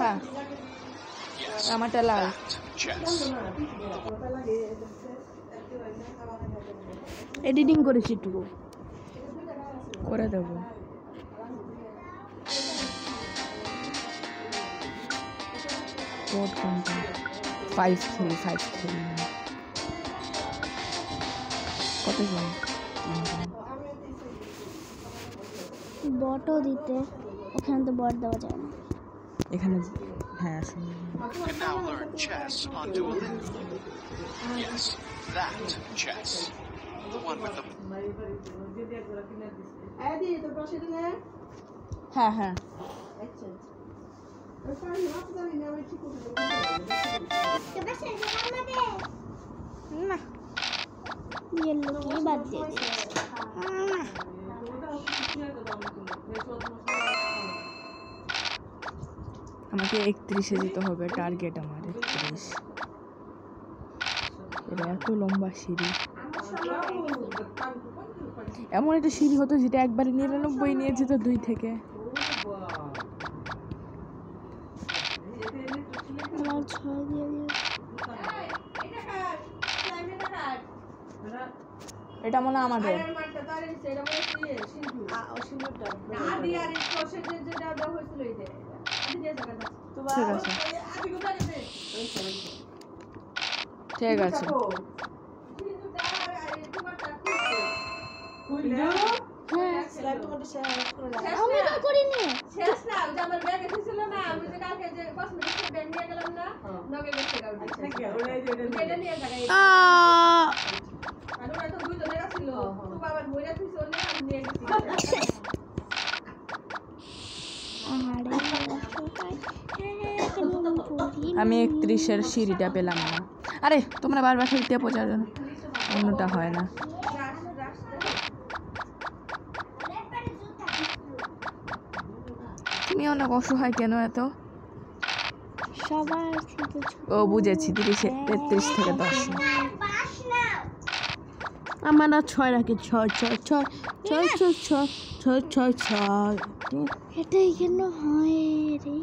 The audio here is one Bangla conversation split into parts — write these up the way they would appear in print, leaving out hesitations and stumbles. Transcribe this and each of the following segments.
হ্যাঁ আমারটা লাল এডিটিং করেছি একটু করে দেবো কোড কোনটা 5 খেলি কত জন বটও দিতে ওখানে তো বট দেওয়া যায় না এখানে হ্যাঁ can now learn chess on Duolingo. Yes, that chess. The one with the হ্যাঁ হ্যাঁ না ইয়েলো বাদ দিয়ে আমাকে 31-এ যেতে হবে টার্গেট আমার 31 এটা এত লম্বা সিঁড়ি এমন একটা সিঁড়ি হতো যেটা একবারে 99 নিয়ে যেত 2 থেকে আমার 6 দিয়ে এটা মনে আমাদের ঠিক আছে আমি তো করিনি শেষ না ওই যে আমার ব্যাগ এসেছিল না আমি যে কালকে যে কসমেটিক্স ব্যাগ নিয়ে গেলাম না নগে গেছে গাউডি এটা নিয়ে জায়গায় আর ওরা তো দুই জনের ছিল তো বাবার মইরা থইছো না আমি নিয়ে গেছি আমি 31-এর সিঁড়িটা পেলাম না আরে তোমরা বারবার খেলতে পৌঁছার জন্য অন্যটা হয় না তুমি অনেক অসহায় কেন এত সবার ও বুঝেছি 33 থেকে 10 আমার না 6 রাখে 6 এটাই কেন হয় রে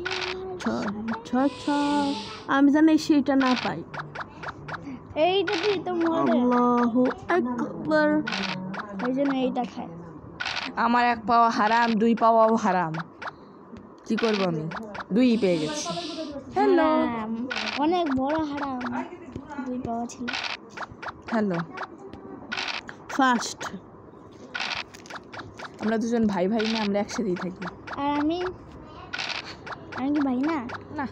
6 আমি জানি সেটা না পাই এইটা দিয়ে তো মরে আল্লাহু আকবার ওই জন্য এইটা খায় আমার 1 পাওয়া হারাম 2 পাওয়াও হারাম কি করব আমি 2 পেয়ে গেছি হ্যালো অনেক বড় হারাম 2 পাওয়া ছিল হ্যালো ফার্স্ট আমরা দুজন ভাই ভাই না আমরা একসাথেই থাকি আর আমি কি ভাই না না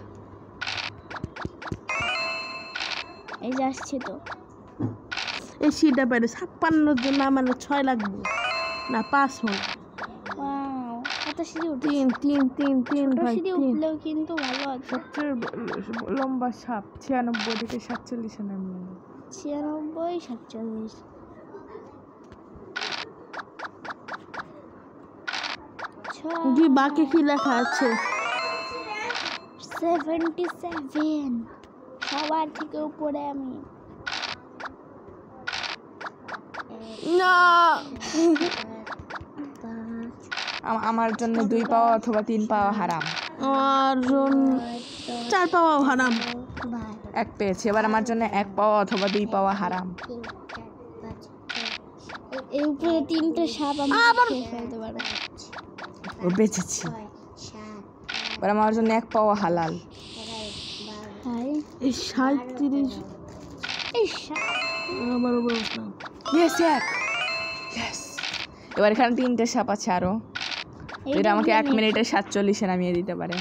এই যে আসছে তো এই সিটা পারে 56 জন্য আমার 6 লাগবে না 5 হল ওয়াও কত সিঁড়ি উঠে 3 ভাই সিঁড়ি উঠলেও কিন্তু ভালো আছে সবচেয়ে লম্বা সাপ 96 থেকে 47 নামিয়ে 96 47 জি বাকি কি লেখা আছে 77 সবার থেকে উপরে আমি না আমার জন্য 2 পাওয়া অথবা 3 পাওয়া হারাম আর 4 পাওয়া হারাম 1 পেয়েছি এবার আমার জন্য 1 পাওয়া অথবা 2 পাওয়া হারাম এই উপরে 3টে সাপ আমি খেয়ে ফেলতে পারবো ও বেঁচেছি এবার আমার জন্য 1 পাওয়া হালাল ভাই এই 37 এই সাপ আবার ইয়েস ইয়েস এবার এখানে 3টে সাপ আছে আরো এটা আমাকে 1 মিনিটে 47-এ নামিয়ে দিতে পারে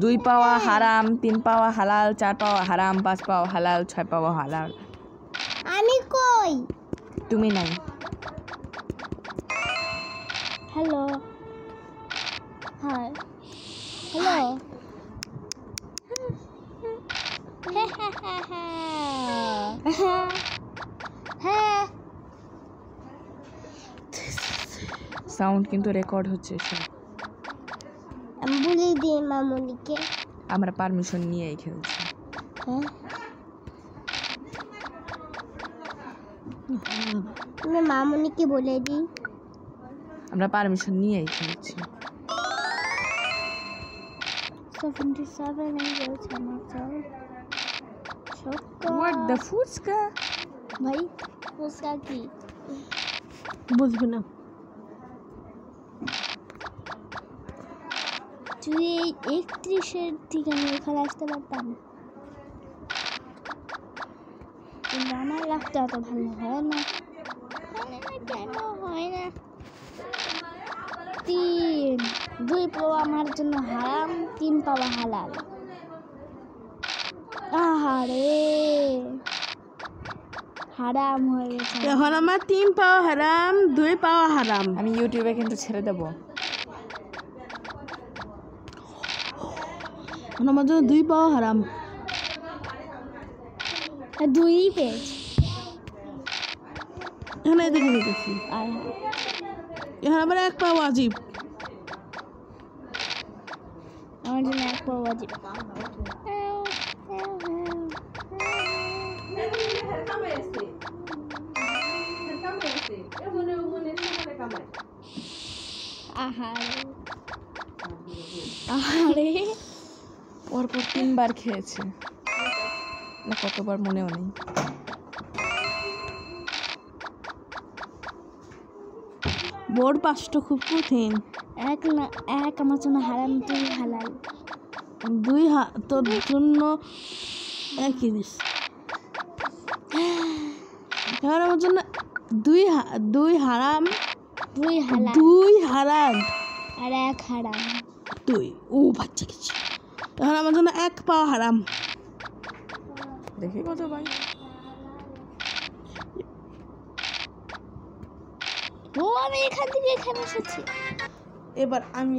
2 পাওয়া হারাম 3 পাওয়া হালাল 4 পাওয়া হারাম 5 পাওয়া হালাল 6 পাওয়া হালাল আমি কই তুমি নাই হ্যালো হাই হ্যালো হ্যাঁ সাউন্ড কিন্তু রেকর্ড হচ্ছে সব আমি বলে দিই মামুনিকে আমরা পারমিশন নিয়েই খেলছি হ্যাঁ তুমি মামুনিকে বলে দিই আমরা পারমিশন নিয়েই খেলছি 77 এই রয়েছে আমার চাল হোয়াট দ্য ফুচকা? ভাই ফুচকা কি বুঝবি না। যদি এই 31-এর থেকে আমি এখানে আসতে পারতাম, কিন্তু আমার রাখতে অত ভালো হয় না। কেন হয় না? 2 পাওয়া আমার জন্য হারাম, 3 পাওয়া হালাল। আহারে হারাম হয়ে গেছে। এখন আমার 3 পাওয়া হারাম, 2 পাওয়া হারাম। আমি ইউটিউবে কিন্তু ছেড়ে দেবো। এখন আমার জন্য 2 পাওয়া হারাম। 2ই পেয়েছি। এখানে দেখে নিতেছি। আর এখন আবার 1 পাওয়া ওয়াজিব। আমার জন্য 1 পাওয়া ওয়াজিব। আহারে পরপর 3 বার খেয়েছে, না কতবার মনেও নেই। বোর্ড পাঁচটা খুব কঠিন। 1 আমার জন্য হারাম, 2 হালাল। 2 তোর জন্য 1 দিস। এখন আমার জন্য 2 হারাম, 2 হালাল 2 হারাম, আর 1 হারাম। 2 ও বাচ্চা গেছে। এখন আমার জন্য 1 পাওয়া হারাম। দেখি কত ভাই। ও আমি এখান থেকে এখানে এসেছি। এবার আমি